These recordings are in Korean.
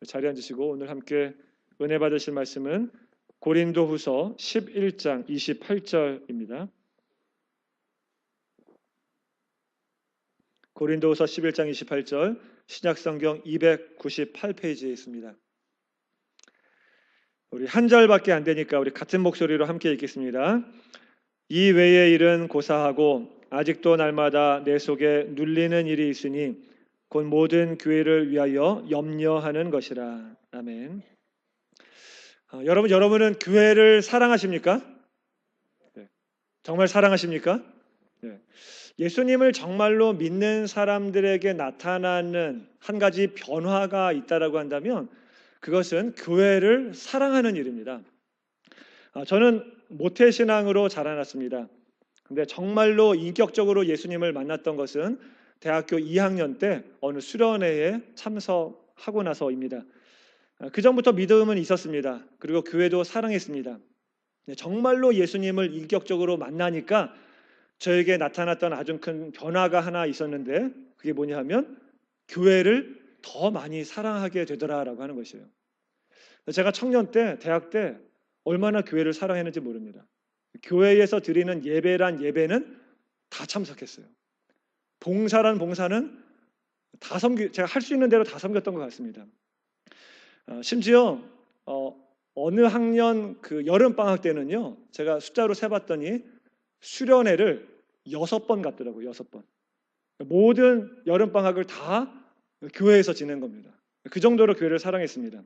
자리에 앉으시고 오늘 함께 은혜 받으실 말씀은 고린도후서 11장 28절입니다. 고린도후서 11장 28절 신약성경 298페이지에 있습니다. 우리 한 절밖에 안 되니까 우리 같은 목소리로 함께 읽겠습니다. 이 외의 일은 고사하고 아직도 날마다 내 속에 눌리는 일이 있으니 곧 모든 교회를 위하여 염려하는 것이라. 아멘. 여러분은 교회를 사랑하십니까? 네. 정말 사랑하십니까? 네. 예수님을 정말로 믿는 사람들에게 나타나는 한 가지 변화가 있다라고 한다면 그것은 교회를 사랑하는 일입니다. 저는 모태신앙으로 자라났습니다. 근데 정말로 인격적으로 예수님을 만났던 것은 대학교 2학년 때 어느 수련회에 참석하고 나서입니다. 그 전부터 믿음은 있었습니다. 그리고 교회도 사랑했습니다. 정말로 예수님을 인격적으로 만나니까 저에게 나타났던 아주 큰 변화가 하나 있었는데 그게 뭐냐 하면 교회를 더 많이 사랑하게 되더라라고 하는 것이에요. 제가 청년 때, 대학 때 얼마나 교회를 사랑했는지 모릅니다. 교회에서 드리는 예배란 예배는 다 참석했어요. 봉사란 봉사는 제가 할 수 있는 대로 다 섬겼던 것 같습니다. 심지어 어느 학년 그 여름 방학 때는요, 제가 숫자로 세봤더니 수련회를 6번 갔더라고요. 6번. 모든 여름 방학을 다 교회에서 지낸 겁니다. 그 정도로 교회를 사랑했습니다.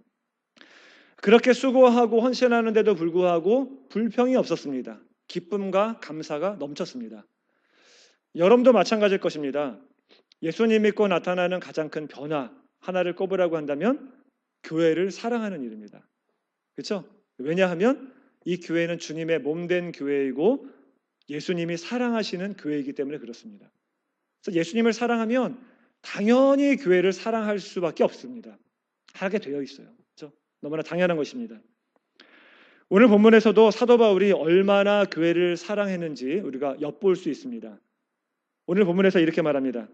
그렇게 수고하고 헌신하는데도 불구하고 불평이 없었습니다. 기쁨과 감사가 넘쳤습니다. 여러분도 마찬가지일 것입니다. 예수님 믿고 나타나는 가장 큰 변화 하나를 꼽으라고 한다면 교회를 사랑하는 일입니다. 그렇죠? 왜냐하면 이 교회는 주님의 몸된 교회이고 예수님이 사랑하시는 교회이기 때문에 그렇습니다. 그래서 예수님을 사랑하면 당연히 교회를 사랑할 수밖에 없습니다. 하게 되어 있어요. 그렇죠? 너무나 당연한 것입니다. 오늘 본문에서도 사도 바울이 얼마나 교회를 사랑했는지 우리가 엿볼 수 있습니다. 오늘 본문에서 이렇게 말합니다.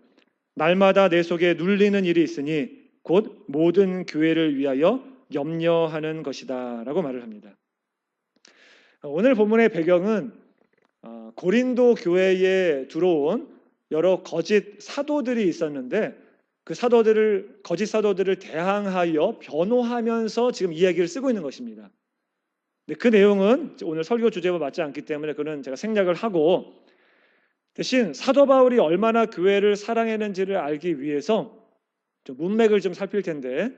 날마다 내 속에 눌리는 일이 있으니 곧 모든 교회를 위하여 염려하는 것이다 라고 말을 합니다. 오늘 본문의 배경은 고린도 교회에 들어온 여러 거짓 사도들이 있었는데 그 거짓 사도들을 대항하여 변호하면서 지금 이야기를 쓰고 있는 것입니다. 근데 그 내용은 오늘 설교 주제와 맞지 않기 때문에 그는 제가 생략을 하고 대신 사도 바울이 얼마나 교회를 사랑했는지를 알기 위해서 좀 문맥을 좀 살필 텐데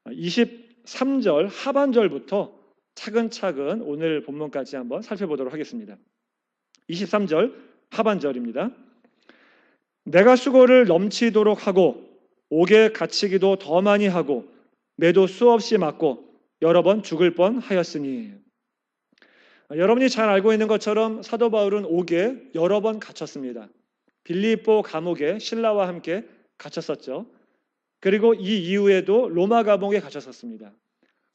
23절 하반절부터 차근차근 오늘 본문까지 한번 살펴보도록 하겠습니다. 23절 하반절입니다. 내가 수고를 넘치도록 하고 옥에 갇히기도 더 많이 하고 매도 수없이 맞고 여러 번 죽을 뻔하였으니. 여러분이 잘 알고 있는 것처럼 사도 바울은 옥에 여러 번 갇혔습니다. 빌립보 감옥에 신라와 함께 갇혔었죠. 그리고 이 이후에도 로마 감옥에 갇혔었습니다.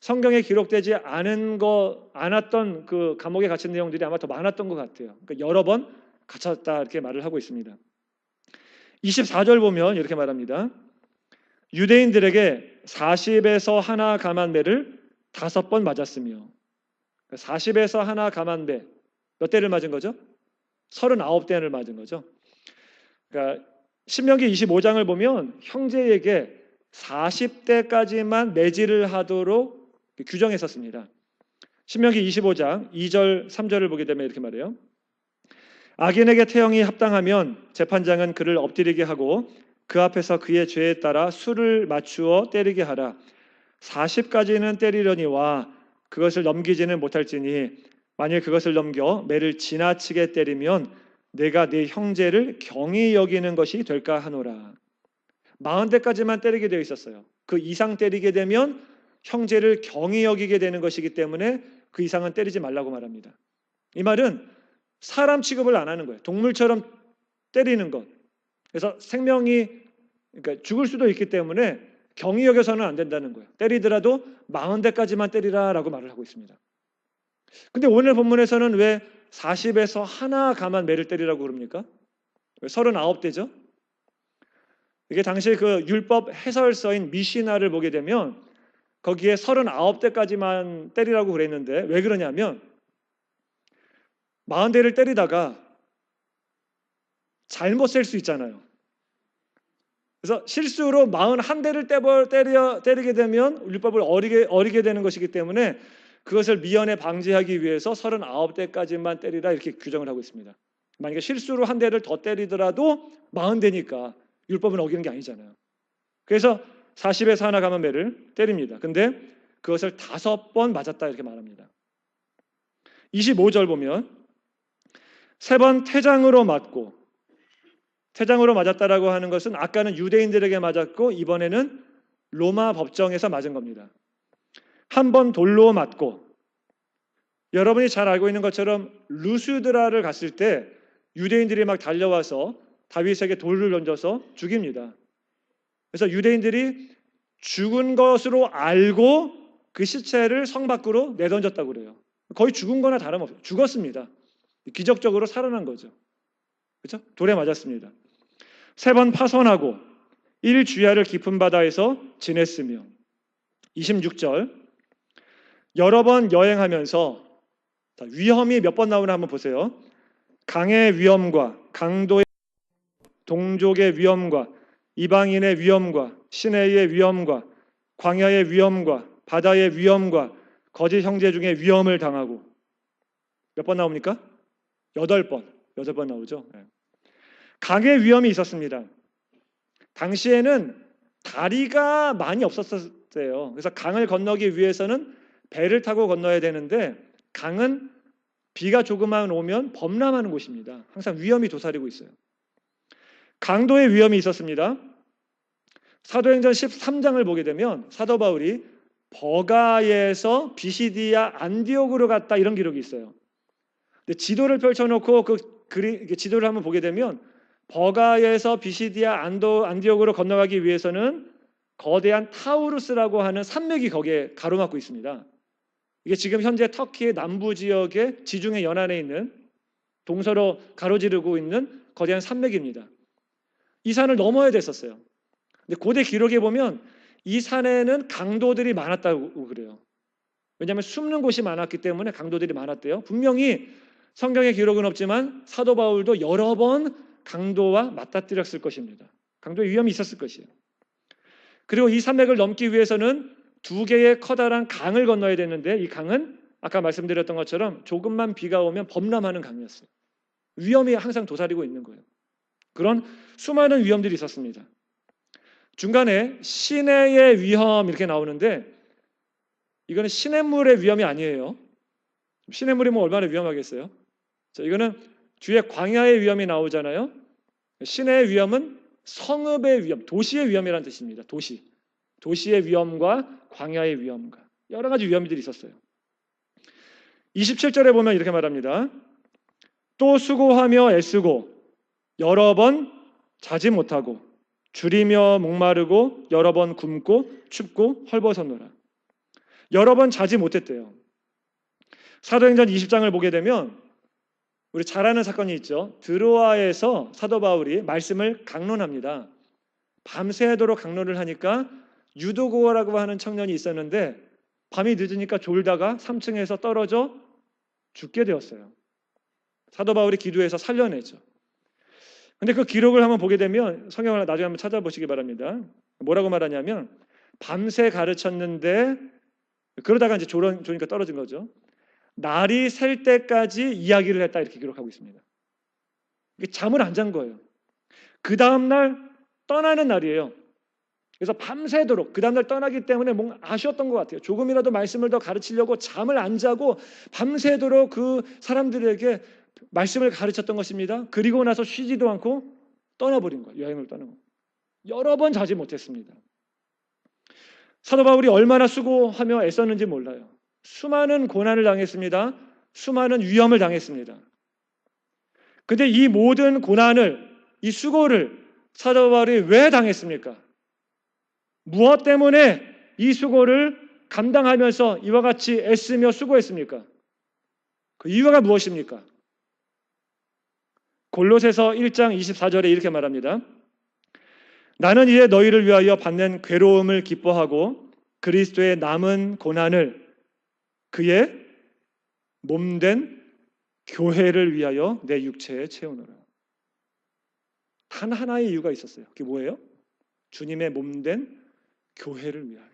성경에 기록되지 않았던 그 감옥에 갇힌 내용들이 아마 더 많았던 것 같아요. 그러니까 여러 번 갇혔다 이렇게 말을 하고 있습니다. 24절 보면 이렇게 말합니다. 유대인들에게 40에서 하나 감한 매를 5번 맞았으며 40에서 하나 감한 매 몇 대를 맞은 거죠? 39대를 맞은 거죠. 그러니까 신명기 25장을 보면 형제에게 40대까지만 매질을 하도록 규정했었습니다. 신명기 25장 2절 3절을 보게 되면 이렇게 말해요. 악인에게 태형이 합당하면 재판장은 그를 엎드리게 하고 그 앞에서 그의 죄에 따라 수를 맞추어 때리게 하라. 40까지는 때리려니와 그것을 넘기지는 못할지니 만일 그것을 넘겨 매를 지나치게 때리면 내가 네 형제를 경히 여기는 것이 될까 하노라. 40대까지만 때리게 되어 있었어요. 그 이상 때리게 되면 형제를 경히 여기게 되는 것이기 때문에 그 이상은 때리지 말라고 말합니다. 이 말은 사람 취급을 안 하는 거예요. 동물처럼 때리는 것. 그래서 그러니까 죽을 수도 있기 때문에 경히 여겨서는 안 된다는 거예요. 때리더라도 40대까지만 때리라라고 말을 하고 있습니다. 근데 오늘 본문에서는 왜 40에서 하나 감한 매를 때리라고 그럽니까? 왜 39대죠? 이게 당시 그 율법 해설서인 미시나를 보게 되면 거기에 39대까지만 때리라고 그랬는데 왜 그러냐면 40대를 때리다가 잘못 셀 수 있잖아요. 그래서 실수로 41대를 때리게 되면 율법을 어리게 되는 것이기 때문에 그것을 미연에 방지하기 위해서 39대까지만 때리라 이렇게 규정을 하고 있습니다. 만약에 실수로 한 대를 더 때리더라도 40대니까 율법은 어기는 게 아니잖아요. 그래서 40에서 하나 감한매를 때립니다. 근데 그것을 5번 맞았다 이렇게 말합니다. 25절 보면 3번 태장으로 맞고, 태장으로 맞았다라고 하는 것은 아까는 유대인들에게 맞았고 이번에는 로마 법정에서 맞은 겁니다. 한 번 돌로 맞고, 여러분이 잘 알고 있는 것처럼 루스드라를 갔을 때 유대인들이 막 달려와서 다윗에게 돌을 던져서 죽입니다. 그래서 유대인들이 죽은 것으로 알고 그 시체를 성 밖으로 내던졌다고 그래요. 거의 죽은 거나 다름없어요. 죽었습니다. 기적적으로 살아난 거죠. 그렇죠? 돌에 맞았습니다. 3번 파손하고 1주야를 깊은 바다에서 지냈으며, 26절 여러 번 여행하면서, 위험이 몇 번 나오나 한번 보세요. 강의 위험과 강도의, 동족의 위험과 이방인의 위험과 시내의 위험과 광야의 위험과 바다의 위험과 거짓 형제 중에 위험을 당하고, 몇 번 나옵니까? 8번 나오죠. 강의 위험이 있었습니다. 당시에는 다리가 많이 없었어요. 그래서 강을 건너기 위해서는 배를 타고 건너야 되는데 강은 비가 조금만 오면 범람하는 곳입니다. 항상 위험이 도사리고 있어요. 강도의 위험이 있었습니다. 사도행전 13장을 보게 되면 사도 바울이 버가에서 비시디아 안디옥으로 갔다 이런 기록이 있어요. 근데 지도를 펼쳐놓고 지도를 한번 보게 되면 버가에서 비시디아 안디옥으로 건너가기 위해서는 거대한 타우루스라고 하는 산맥이 거기에 가로막고 있습니다. 이게 지금 현재 터키의 남부 지역의 지중해 연안에 있는 동서로 가로지르고 있는 거대한 산맥입니다. 이 산을 넘어야 됐었어요. 근데 고대 기록에 보면 이 산에는 강도들이 많았다고 그래요. 왜냐하면 숨는 곳이 많았기 때문에 강도들이 많았대요. 분명히 성경에 기록은 없지만 사도 바울도 여러 번 강도와 맞닥뜨렸을 것입니다. 강도의 위험이 있었을 것이에요. 그리고 이 산맥을 넘기 위해서는 2개의 커다란 강을 건너야 되는데 이 강은 아까 말씀드렸던 것처럼 조금만 비가 오면 범람하는 강이었어요. 위험이 항상 도사리고 있는 거예요. 그런 수많은 위험들이 있었습니다. 중간에 시내의 위험 이렇게 나오는데 이거는 시냇물의 위험이 아니에요. 시냇물이면 얼마나 위험하겠어요? 자, 이거는 뒤에 광야의 위험이 나오잖아요. 시내의 위험은 성읍의 위험, 도시의 위험이라는 뜻입니다. 도시의 위험과 광야의 위험과 여러 가지 위험들이 있었어요. 27절에 보면 이렇게 말합니다. 또 수고하며 애쓰고 여러 번 자지 못하고 줄이며 목마르고 여러 번 굶고 춥고 헐벗었노라. 여러 번 자지 못했대요. 사도행전 20장을 보게 되면 우리 잘 아는 사건이 있죠. 드로아에서 사도 바울이 말씀을 강론합니다. 밤새도록 강론을 하니까 유도고라고 하는 청년이 있었는데 밤이 늦으니까 졸다가 3층에서 떨어져 죽게 되었어요. 사도 바울이 기도해서 살려내죠. 근데 그 기록을 한번 보게 되면 성경을 나중에 한번 찾아보시기 바랍니다. 뭐라고 말하냐면 밤새 가르쳤는데 그러다가 이제 조니까 떨어진 거죠. 날이 셀 때까지 이야기를 했다 이렇게 기록하고 있습니다. 잠을 안 잔 거예요. 그 다음날 떠나는 날이에요. 그래서 밤새도록 그 다음날 떠나기 때문에 뭔가 아쉬웠던 것 같아요. 조금이라도 말씀을 더 가르치려고 잠을 안 자고 밤새도록 그 사람들에게 말씀을 가르쳤던 것입니다. 그리고 나서 쉬지도 않고 떠나버린 거예요. 여행을 떠는 거예요. 여러 번 자지 못했습니다. 사도 바울이 얼마나 수고하며 애썼는지 몰라요. 수많은 고난을 당했습니다. 수많은 위험을 당했습니다. 근데 이 모든 고난을, 이 수고를 사도 바울이 왜 당했습니까? 무엇 때문에 이 수고를 감당하면서 이와 같이 애쓰며 수고했습니까? 그 이유가 무엇입니까? 골로새서 1장 24절에 이렇게 말합니다. 나는 이제 너희를 위하여 받는 괴로움을 기뻐하고 그리스도의 남은 고난을 그의 몸된 교회를 위하여 내 육체에 채우노라. 단 하나의 이유가 있었어요. 그게 뭐예요? 주님의 몸된 교회를 위하여.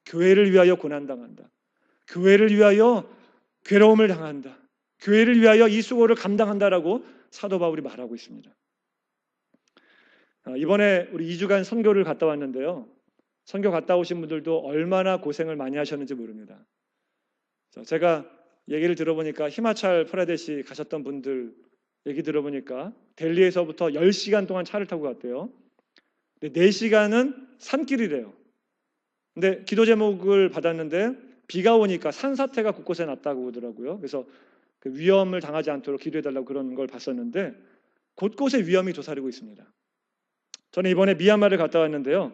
교회를 위하여 고난당한다. 교회를 위하여 괴로움을 당한다. 교회를 위하여 이 수고를 감당한다라고 사도 바울이 말하고 있습니다. 이번에 우리 2주간 선교를 갔다 왔는데요. 선교 갔다 오신 분들도 얼마나 고생을 많이 하셨는지 모릅니다. 제가 얘기를 들어보니까 히마찰 프라데시 가셨던 분들 얘기 들어보니까 델리에서부터 10시간 동안 차를 타고 갔대요. 근데 4시간은 산길이래요. 근데 기도 제목을 받았는데 비가 오니까 산사태가 곳곳에 났다고 하더라고요. 그래서 그 위험을 당하지 않도록 기도해달라고 그런 걸 봤었는데 곳곳에 위험이 도사리고 있습니다. 저는 이번에 미얀마를 갔다 왔는데요.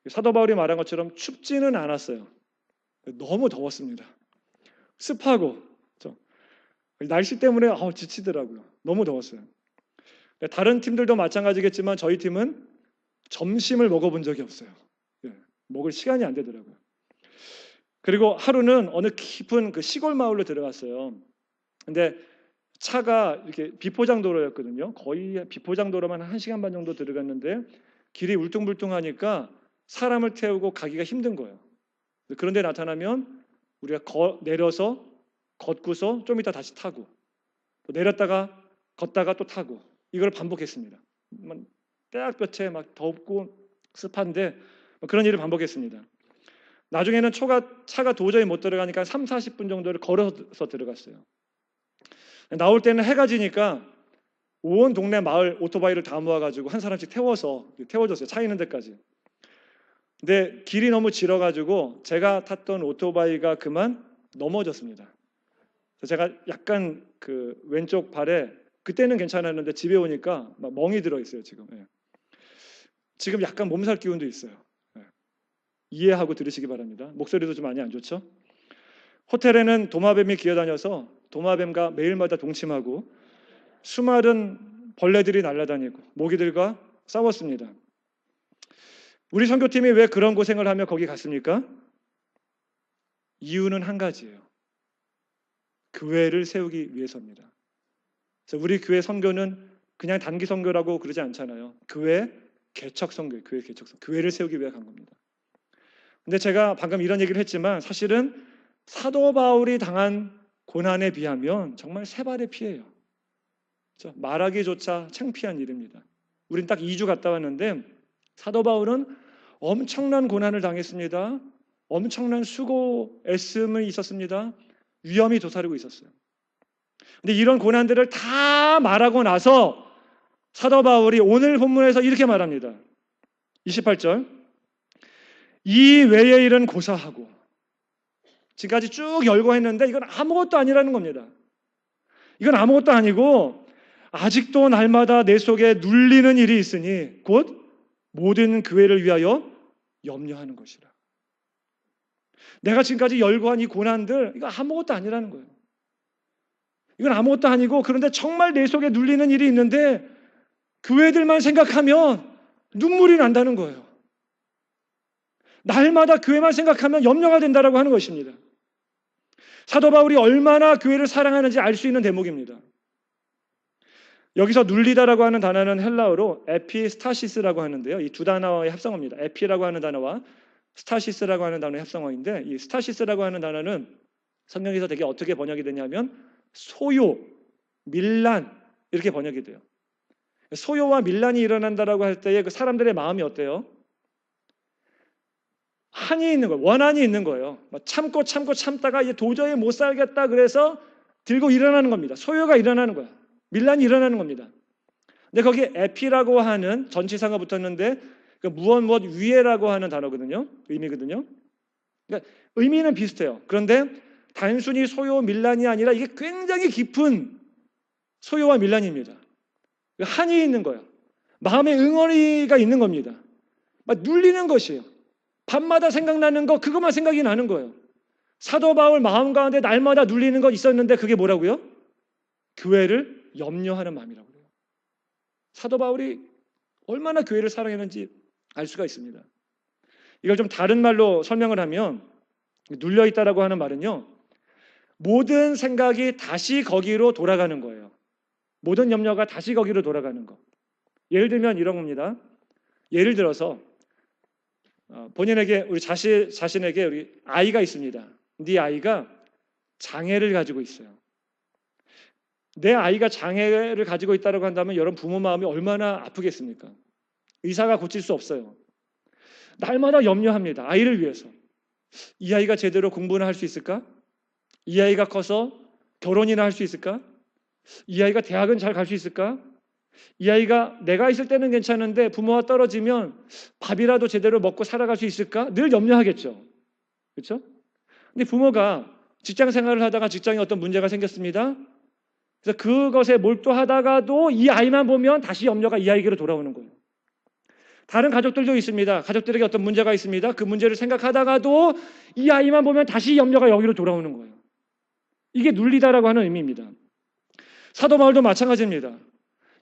사도 바울이 말한 것처럼 춥지는 않았어요. 너무 더웠습니다. 습하고 날씨 때문에 지치더라고요. 너무 더웠어요. 다른 팀들도 마찬가지겠지만 저희 팀은 점심을 먹어본 적이 없어요. 먹을 시간이 안 되더라고요. 그리고 하루는 어느 깊은 그 시골 마을로 들어갔어요. 근데 차가 이렇게 비포장도로였거든요. 거의 비포장도로만 1시간 반 정도 들어갔는데 길이 울퉁불퉁하니까 사람을 태우고 가기가 힘든 거예요. 그런데 나타나면 우리가 내려서 걷고서 좀 이따 다시 타고 또 내렸다가 걷다가 또 타고 이걸 반복했습니다. 때약볕에 막 덥고 습한데 그런 일을 반복했습니다. 나중에는 차가 도저히 못 들어가니까 30-40분 정도를 걸어서 들어갔어요. 나올 때는 해가 지니까 온 동네 마을 오토바이를 다 모아가지고 한 사람씩 태워줬어요. 차 있는 데까지. 근데 길이 너무 길어가지고 제가 탔던 오토바이가 그만 넘어졌습니다. 제가 약간 그 왼쪽 발에 그때는 괜찮았는데 집에 오니까 막 멍이 들어있어요 지금. 지금 약간 몸살 기운도 있어요. 이해하고 들으시기 바랍니다. 목소리도 좀 많이 안 좋죠? 호텔에는 도마뱀이 기어다녀서 도마뱀과 매일마다 동침하고 수많은 벌레들이 날아다니고 모기들과 싸웠습니다. 우리 선교팀이 왜 그런 고생을 하며 거기 갔습니까? 이유는 한 가지예요. 교회를 세우기 위해서입니다. 그래서 우리 교회 선교는 그냥 단기 선교라고 그러지 않잖아요. 교회 개척 선교, 교회를 세우기 위해 간 겁니다. 근데 제가 방금 이런 얘기를 했지만 사실은 사도 바울이 당한 고난에 비하면 정말 세 발의 피예요. 말하기조차 창피한 일입니다. 우린 딱 2주 갔다 왔는데 사도 바울은 엄청난 고난을 당했습니다. 엄청난 수고, 애씀이 있었습니다. 위험이 도사리고 있었어요. 근데 이런 고난들을 다 말하고 나서 사도 바울이 오늘 본문에서 이렇게 말합니다. 28절. 이 외의 일은 고사하고. 지금까지 쭉 열거했는데 이건 아무것도 아니라는 겁니다. 이건 아무것도 아니고 아직도 날마다 내 속에 눌리는 일이 있으니 곧 모든 교회를 위하여 염려하는 것이라. 내가 지금까지 열거한 이 고난들 이거 아무것도 아니라는 거예요. 이건 아무것도 아니고 그런데 정말 내 속에 눌리는 일이 있는데 교회들만 생각하면 눈물이 난다는 거예요. 날마다 교회만 생각하면 염려가 된다라고 하는 것입니다. 사도 바울이 얼마나 교회를 사랑하는지 알 수 있는 대목입니다. 여기서 눌리다라고 하는 단어는 헬라어로 에피스타시스라고 하는데요. 이 두 단어의 합성어입니다. 에피라고 하는 단어와 스타시스라고 하는 단어의 합성어인데 이 스타시스라고 하는 단어는 성경에서 되게 어떻게 번역이 되냐면 소요, 밀란 이렇게 번역이 돼요. 소요와 밀란이 일어난다라고 할 때에 그 사람들의 마음이 어때요? 한이 있는 거예요. 원한이 있는 거예요. 참다가 이제 도저히 못 살겠다 그래서 들고 일어나는 겁니다. 소요가 일어나는 거야. 밀란이 일어나는 겁니다. 근데 거기 에피라고 하는 전치사가 붙었는데 그 무엇 위에라고 하는 단어거든요. 의미거든요. 그러니까 의미는 비슷해요. 그런데 단순히 소요 밀란이 아니라 이게 굉장히 깊은 소요와 밀란입니다. 한이 있는 거예요. 마음에 응어리가 있는 겁니다. 막 눌리는 것이에요. 밤마다 생각나는 거 그것만 생각이 나는 거예요. 사도 바울 마음 가운데 날마다 눌리는 거 있었는데 그게 뭐라고요? 교회를 염려하는 마음이라고 그래요. 사도 바울이 얼마나 교회를 사랑했는지 알 수가 있습니다. 이걸 좀 다른 말로 설명을 하면 눌려 있다라고 하는 말은요. 모든 생각이 다시 거기로 돌아가는 거예요. 모든 염려가 다시 거기로 돌아가는 거. 예를 들면 이런 겁니다. 예를 들어서 본인에게 우리 자신에게 우리 아이가 있습니다. 네 아이가 장애를 가지고 있어요. 내 아이가 장애를 가지고 있다고 한다면 여러분 부모 마음이 얼마나 아프겠습니까? 의사가 고칠 수 없어요. 날마다 염려합니다. 아이를 위해서. 이 아이가 제대로 공부나 할 수 있을까? 이 아이가 커서 결혼이나 할 수 있을까? 이 아이가 대학은 잘 갈 수 있을까? 이 아이가 내가 있을 때는 괜찮은데 부모와 떨어지면 밥이라도 제대로 먹고 살아갈 수 있을까? 늘 염려하겠죠. 그렇죠? 근데 부모가 직장 생활을 하다가 직장에 어떤 문제가 생겼습니다. 그래서 그것에 몰두하다가도 이 아이만 보면 다시 염려가 이 아이에게로 돌아오는 거예요. 다른 가족들도 있습니다. 가족들에게 어떤 문제가 있습니다. 그 문제를 생각하다가도 이 아이만 보면 다시 염려가 여기로 돌아오는 거예요. 이게 눌리다라고 하는 의미입니다. 사도 바울도 마찬가지입니다.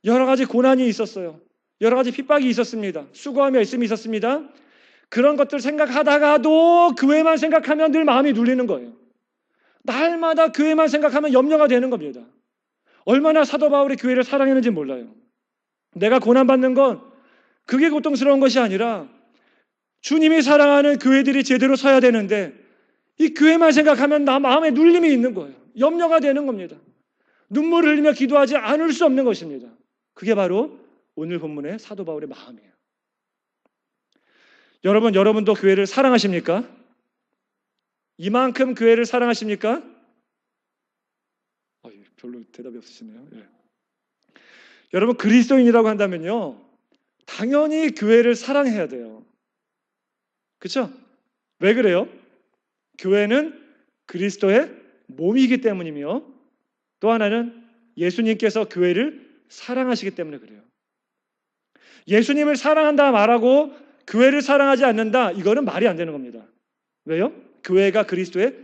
여러 가지 고난이 있었어요. 여러 가지 핍박이 있었습니다. 수고하며 애씀이 있었습니다. 그런 것들 생각하다가도 교회만 생각하면 늘 마음이 눌리는 거예요. 날마다 교회만 생각하면 염려가 되는 겁니다. 얼마나 사도 바울이 교회를 사랑했는지 몰라요. 내가 고난받는 건 그게 고통스러운 것이 아니라 주님이 사랑하는 교회들이 제대로 서야 되는데 이 교회만 생각하면 나 마음에 눌림이 있는 거예요. 염려가 되는 겁니다. 눈물을 흘리며 기도하지 않을 수 없는 것입니다. 그게 바로 오늘 본문의 사도 바울의 마음이에요. 여러분도 교회를 사랑하십니까? 이만큼 교회를 사랑하십니까? 별로 대답이 없으시네요. 예. 여러분 그리스도인이라고 한다면요. 당연히 교회를 사랑해야 돼요. 그렇죠? 왜 그래요? 교회는 그리스도의 몸이기 때문이며 또 하나는 예수님께서 교회를 사랑하시기 때문에 그래요. 예수님을 사랑한다 말하고 교회를 사랑하지 않는다. 이거는 말이 안 되는 겁니다. 왜요? 교회가 그리스도의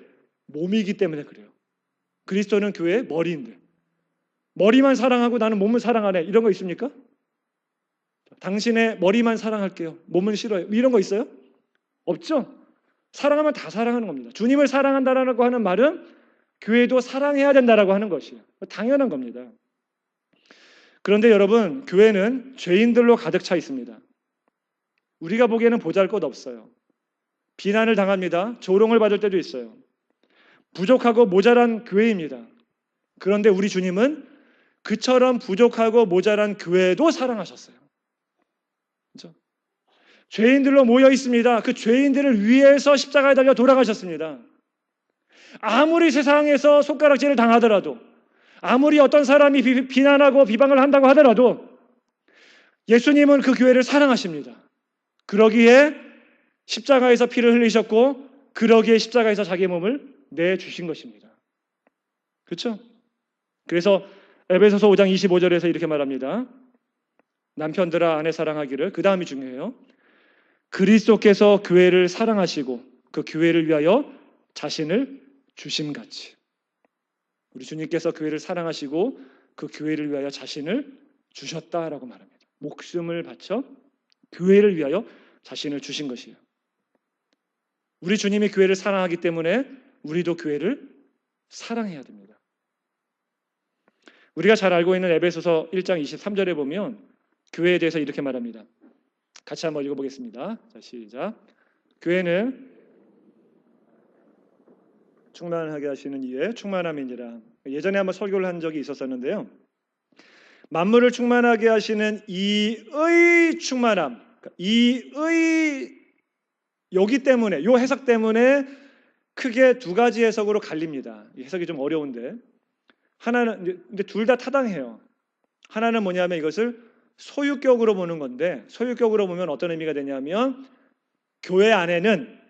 몸이기 때문에 그래요. 그리스도는 교회의 머리인데 머리만 사랑하고 나는 몸을 사랑하네. 이런 거 있습니까? 당신의 머리만 사랑할게요. 몸은 싫어요. 이런 거 있어요? 없죠? 사랑하면 다 사랑하는 겁니다. 주님을 사랑한다라고 하는 말은 교회도 사랑해야 된다라고 하는 것이에요. 당연한 겁니다. 그런데 여러분, 교회는 죄인들로 가득 차 있습니다. 우리가 보기에는 보잘것없어요. 비난을 당합니다. 조롱을 받을 때도 있어요. 부족하고 모자란 교회입니다. 그런데 우리 주님은 그처럼 부족하고 모자란 교회도 사랑하셨어요. 그렇죠? 죄인들로 모여 있습니다. 그 죄인들을 위해서 십자가에 달려 돌아가셨습니다. 아무리 세상에서 손가락질을 당하더라도 아무리 어떤 사람이 비난하고 비방을 한다고 하더라도 예수님은 그 교회를 사랑하십니다. 그러기에 십자가에서 피를 흘리셨고 그러기에 십자가에서 자기 몸을 내주신 것입니다. 그렇죠? 그래서 에베소서 5장 25절에서 이렇게 말합니다. 남편들아 아내 사랑하기를, 그 다음이 중요해요. 그리스도께서 교회를 사랑하시고 그 교회를 위하여 자신을 주심같이. 우리 주님께서 교회를 사랑하시고 그 교회를 위하여 자신을 주셨다라고 말합니다. 목숨을 바쳐 교회를 위하여 자신을 주신 것이에요. 우리 주님이 교회를 사랑하기 때문에 우리도 교회를 사랑해야 됩니다. 우리가 잘 알고 있는 에베소서 1장 23절에 보면 교회에 대해서 이렇게 말합니다. 같이 한번 읽어보겠습니다. 자, 시작. 교회는 충만하게 하시는 이의 충만함이니라. 예전에 한번 설교를 한 적이 있었었는데요. 만물을 충만하게 하시는 이의 충만함, 이의 여기 때문에, 이 해석 때문에 크게 두 가지 해석으로 갈립니다. 이 해석이 좀 어려운데 하나는 근데 둘 다 타당해요. 하나는 뭐냐면 이것을 소유격으로 보는 건데 소유격으로 보면 어떤 의미가 되냐면 교회 안에는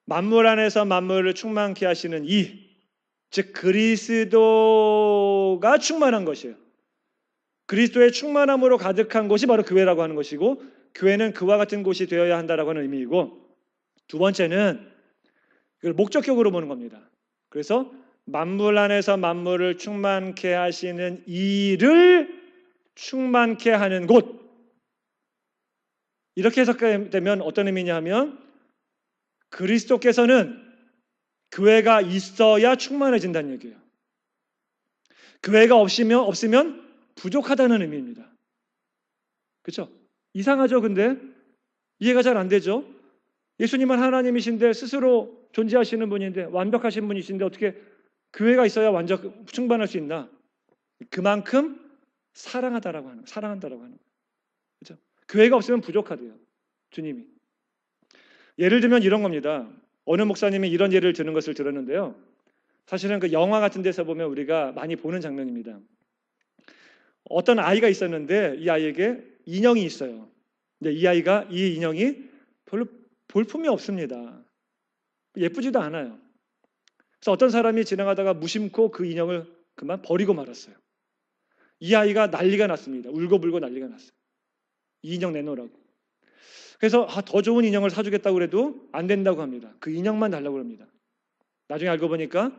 만물 안에서 만물을 충만케 하시는 이, 즉 그리스도가 충만한 것이에요. 그리스도의 충만함으로 가득한 곳이 바로 교회라고 하는 것이고 교회는 그와 같은 곳이 되어야 한다라고 하는 의미이고 두 번째는 이걸 목적격으로 보는 겁니다. 그래서 만물 안에서 만물을 충만케 하시는 이를 충만케 하는 곳. 이렇게 해석되면 어떤 의미냐 하면 그리스도께서는 교회가 있어야 충만해진다는 얘기예요. 교회가 없으면 부족하다는 의미입니다. 그렇죠? 이상하죠, 근데? 이해가 잘 안 되죠? 예수님은 하나님이신데 스스로 존재하시는 분인데 완벽하신 분이신데 어떻게 교회가 있어야 완전 충만할 수 있나? 그만큼 사랑한다라고 하는 거예요. 그렇죠? 교회가 없으면 부족하대요. 주님이. 예를 들면 이런 겁니다. 어느 목사님이 이런 예를 드는 것을 들었는데요. 사실은 그 영화 같은 데서 보면 우리가 많이 보는 장면입니다. 어떤 아이가 있었는데 이 아이에게 인형이 있어요. 근데 이 인형이 별로 볼품이 없습니다. 예쁘지도 않아요. 그래서 어떤 사람이 지나가다가 무심코 그 인형을 그만 버리고 말았어요. 이 아이가 난리가 났습니다. 울고불고 난리가 났어요. 이 인형 내놓으라고. 그래서 더 좋은 인형을 사주겠다고 그래도 안 된다고 합니다. 그 인형만 달라고 합니다. 나중에 알고 보니까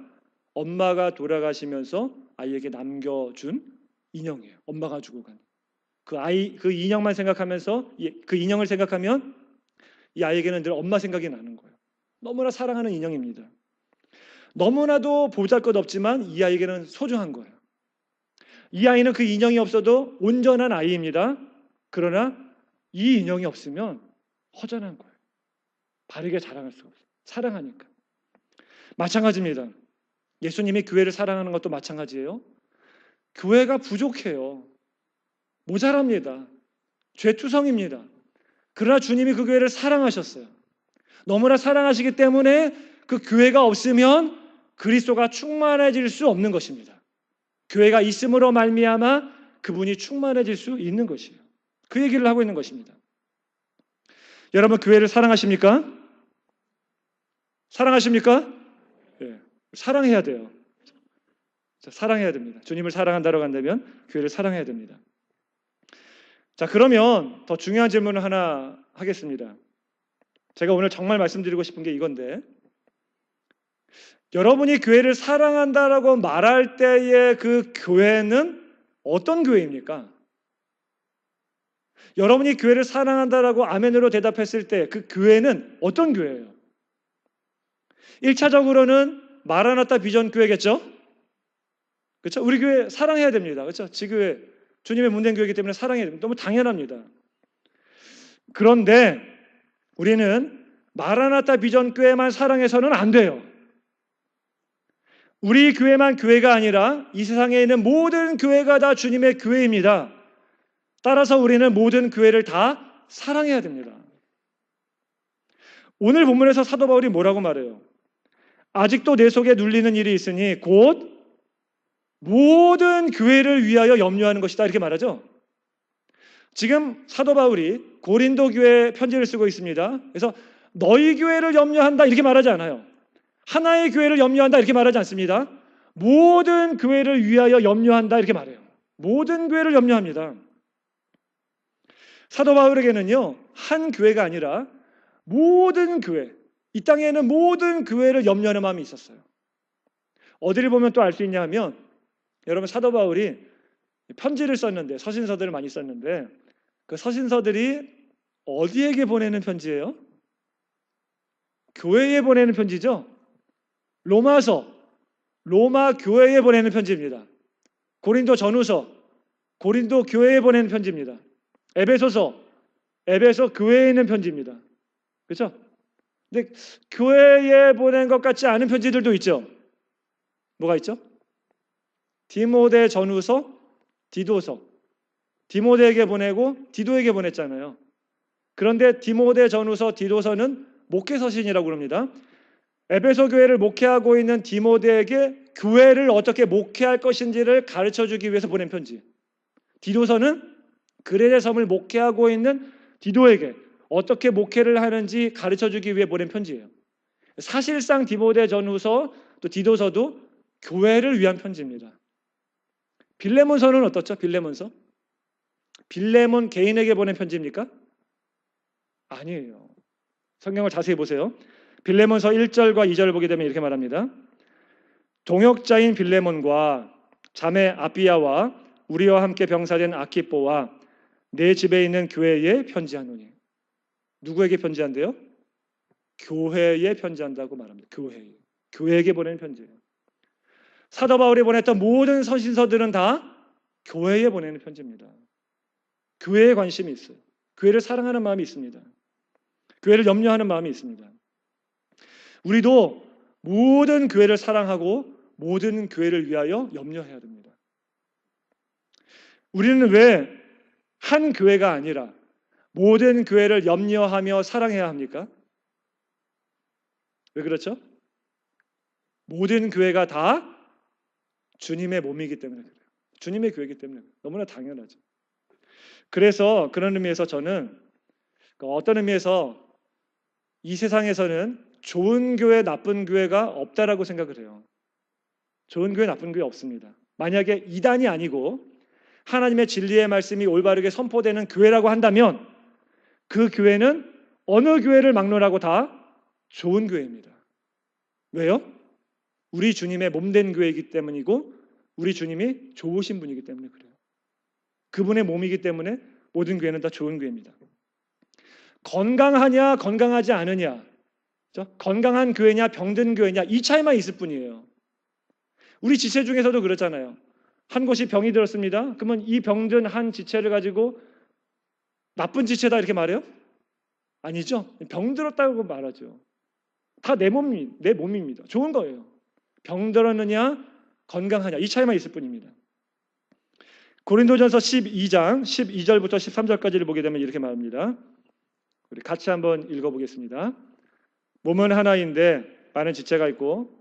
엄마가 돌아가시면서 아이에게 남겨준 인형이에요. 엄마가 주고 간. 그 인형만 생각하면서 그 인형을 생각하면 이 아이에게는 늘 엄마 생각이 나는 거예요. 너무나 사랑하는 인형입니다. 너무나도 보잘것없지만 이 아이에게는 소중한 거예요. 이 아이는 그 인형이 없어도 온전한 아이입니다. 그러나 이 인형이 없으면 허전한 거예요. 바르게 자라갈 수가 없어요. 사랑하니까. 마찬가지입니다. 예수님이 교회를 사랑하는 것도 마찬가지예요. 교회가 부족해요. 모자랍니다. 죄투성입니다. 그러나 주님이 그 교회를 사랑하셨어요. 너무나 사랑하시기 때문에 그 교회가 없으면 그리스도가 충만해질 수 없는 것입니다. 교회가 있음으로 말미암아 그분이 충만해질 수 있는 것이에요. 그 얘기를 하고 있는 것입니다. 여러분 교회를 사랑하십니까? 사랑하십니까? 예, 사랑해야 돼요. 사랑해야 됩니다. 주님을 사랑한다고 한다면 교회를 사랑해야 됩니다. 자, 그러면 더 중요한 질문을 하나 하겠습니다. 제가 오늘 정말 말씀드리고 싶은 게 이건데, 여러분이 교회를 사랑한다라고 말할 때의 그 교회는 어떤 교회입니까? 여러분이 교회를 사랑한다라고 아멘으로 대답했을 때 그 교회는 어떤 교회예요? 1차적으로는 마라나타 비전 교회겠죠? 그렇죠? 우리 교회 사랑해야 됩니다. 그렇죠? 지교회 주님의 문된 교회이기 때문에 사랑해야 됩니다. 너무 당연합니다. 그런데 우리는 마라나타 비전 교회만 사랑해서는 안 돼요. 우리 교회만 교회가 아니라 이 세상에 있는 모든 교회가 다 주님의 교회입니다. 따라서 우리는 모든 교회를 다 사랑해야 됩니다. 오늘 본문에서 사도 바울이 뭐라고 말해요? 아직도 내 속에 눌리는 일이 있으니 곧 모든 교회를 위하여 염려하는 것이다 이렇게 말하죠. 지금 사도 바울이 고린도 교회에 편지를 쓰고 있습니다. 그래서 너희 교회를 염려한다 이렇게 말하지 않아요. 하나의 교회를 염려한다 이렇게 말하지 않습니다. 모든 교회를 위하여 염려한다 이렇게 말해요. 모든 교회를 염려합니다. 사도 바울에게는요, 한 교회가 아니라 모든 교회, 이 땅에는 모든 교회를 염려하는 마음이 있었어요. 어디를 보면 또 알 수 있냐 하면, 여러분 사도 바울이 편지를 썼는데, 서신서들을 많이 썼는데 그 서신서들이 어디에게 보내는 편지예요? 교회에 보내는 편지죠. 로마서, 로마 교회에 보내는 편지입니다. 고린도 전후서, 고린도 교회에 보내는 편지입니다. 에베소서, 에베소 교회에 있는 편지입니다. 그렇죠? 근데 교회에 보낸 것 같지 않은 편지들도 있죠. 뭐가 있죠? 디모데 전후서, 디도서. 디모데에게 보내고 디도에게 보냈잖아요. 그런데 디모데 전후서, 디도서는 목회서신이라고 그럽니다. 에베소 교회를 목회하고 있는 디모데에게 교회를 어떻게 목회할 것인지를 가르쳐주기 위해서 보낸 편지. 디도서는 그레데 섬을 목회하고 있는 디도에게 어떻게 목회를 하는지 가르쳐주기 위해 보낸 편지예요. 사실상 디모데 전후서 또 디도서도 교회를 위한 편지입니다. 빌레몬서는 어떻죠? 빌레몬서? 빌레몬 개인에게 보낸 편지입니까? 아니에요. 성경을 자세히 보세요. 빌레몬서 1절과 2절을 보게 되면 이렇게 말합니다. 동역자인 빌레몬과 자매 아비야와 우리와 함께 병사된 아키뽀와 내 집에 있는 교회에 편지하노니. 누구에게 편지한대요? 교회에 편지한다고 말합니다. 교회에게 보내는 편지예요. 사도 바울이 보냈던 모든 서신서들은 다 교회에 보내는 편지입니다. 교회에 관심이 있어요. 교회를 사랑하는 마음이 있습니다. 교회를 염려하는 마음이 있습니다. 우리도 모든 교회를 사랑하고 모든 교회를 위하여 염려해야 됩니다. 우리는 왜 한 교회가 아니라 모든 교회를 염려하며 사랑해야 합니까? 왜 그렇죠? 모든 교회가 다 주님의 몸이기 때문에 그래요. 주님의 교회이기 때문에 너무나 당연하죠. 그래서 그런 의미에서 저는 어떤 의미에서 이 세상에서는 좋은 교회, 나쁜 교회가 없다라고 생각을 해요. 좋은 교회, 나쁜 교회 없습니다. 만약에 이단이 아니고 하나님의 진리의 말씀이 올바르게 선포되는 교회라고 한다면 그 교회는 어느 교회를 막론하고 다 좋은 교회입니다. 왜요? 우리 주님의 몸된 교회이기 때문이고 우리 주님이 좋으신 분이기 때문에 그래요. 그분의 몸이기 때문에 모든 교회는 다 좋은 교회입니다. 건강하냐 건강하지 않으냐, 그렇죠? 건강한 교회냐 병든 교회냐 이 차이만 있을 뿐이에요. 우리 지체 중에서도 그렇잖아요. 한 곳이 병이 들었습니다. 그러면 이 병든 한 지체를 가지고 나쁜 지체다 이렇게 말해요? 아니죠. 병 들었다고 말하죠. 다 내 몸입니다. 좋은 거예요. 병 들었느냐 건강하냐 이 차이만 있을 뿐입니다. 고린도전서 12장 12절부터 13절까지를 보게 되면 이렇게 말합니다. 우리 같이 한번 읽어보겠습니다. 몸은 하나인데 많은 지체가 있고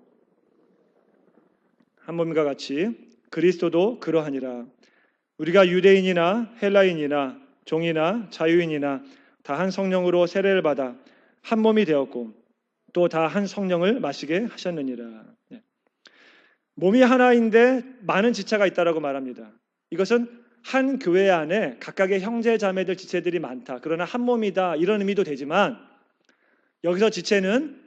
한 몸과 같이 그리스도도 그러하니라. 우리가 유대인이나 헬라인이나 종이나 자유인이나 다 한 성령으로 세례를 받아 한 몸이 되었고 또 다 한 성령을 마시게 하셨느니라. 몸이 하나인데 많은 지체가 있다라고 말합니다. 이것은 한 교회 안에 각각의 형제 자매들 지체들이 많다. 그러나 한 몸이다 이런 의미도 되지만 여기서 지체는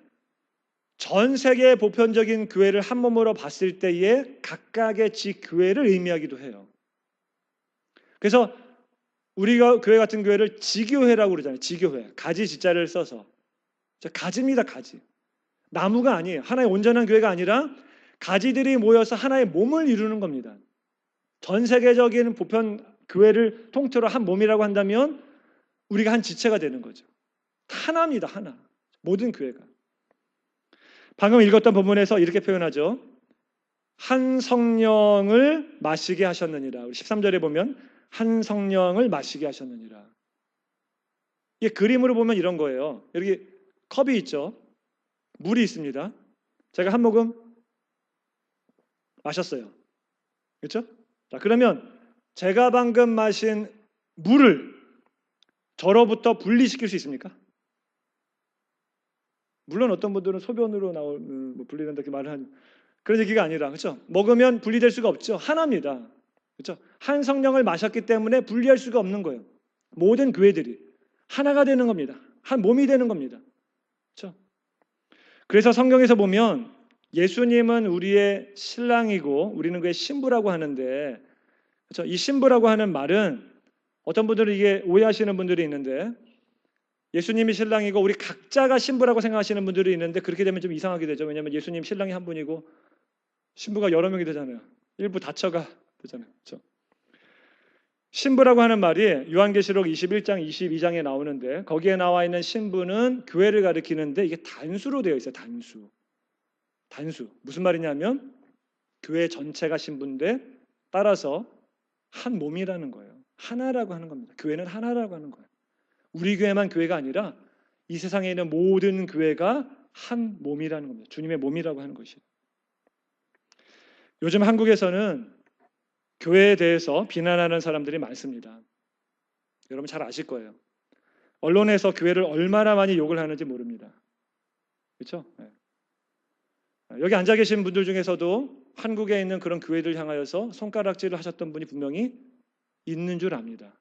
전 세계의 보편적인 교회를 한 몸으로 봤을 때의 각각의 지교회를 의미하기도 해요. 그래서 우리가 교회 같은 교회를 지교회라고 그러잖아요. 지교회. 가지 지자를 써서. 가지입니다. 가지. 나무가 아니에요. 하나의 온전한 교회가 아니라 가지들이 모여서 하나의 몸을 이루는 겁니다. 전 세계적인 보편 교회를 통틀어 한 몸이라고 한다면 우리가 한 지체가 되는 거죠. 하나입니다. 하나. 모든 교회가. 방금 읽었던 본문에서 이렇게 표현하죠. 한 성령을 마시게 하셨느니라. 우리 13절에 보면 한 성령을 마시게 하셨느니라. 이게 그림으로 보면 이런 거예요. 여기 컵이 있죠. 물이 있습니다. 제가 한 모금 마셨어요. 그렇죠? 자, 그러면 제가 방금 마신 물을 저로부터 분리시킬 수 있습니까? 물론 어떤 분들은 소변으로 분리된다 이렇게 말을 하는 그런 얘기가 아니라, 그렇죠? 먹으면 분리될 수가 없죠. 하나입니다. 그렇죠? 한 성령을 마셨기 때문에 분리할 수가 없는 거예요. 모든 교회들이 하나가 되는 겁니다. 한 몸이 되는 겁니다. 그렇죠? 그래서 성경에서 보면 예수님은 우리의 신랑이고 우리는 그의 신부라고 하는데, 그렇죠? 이 신부라고 하는 말은 어떤 분들은 이게 오해하시는 분들이 있는데 예수님이 신랑이고 우리 각자가 신부라고 생각하시는 분들이 있는데 그렇게 되면 좀 이상하게 되죠. 왜냐하면 예수님 신랑이 한 분이고 신부가 여러 명이 되잖아요. 일부 다쳐가 되잖아요. 그렇죠? 신부라고 하는 말이 요한계시록 21장, 22장에 나오는데 거기에 나와 있는 신부는 교회를 가리키는데 이게 단수로 되어 있어요. 단수. 무슨 말이냐면 교회 전체가 신부인데 따라서 한 몸이라는 거예요. 하나라고 하는 겁니다. 교회는 하나라고 하는 거예요. 우리 교회만 교회가 아니라 이 세상에 있는 모든 교회가 한 몸이라는 겁니다. 주님의 몸이라고 하는 것이에요. 요즘 한국에서는 교회에 대해서 비난하는 사람들이 많습니다. 여러분 잘 아실 거예요. 언론에서 교회를 얼마나 많이 욕을 하는지 모릅니다. 그렇죠? 네. 여기 앉아 계신 분들 중에서도 한국에 있는 그런 교회들 향하여서 손가락질을 하셨던 분이 분명히 있는 줄 압니다.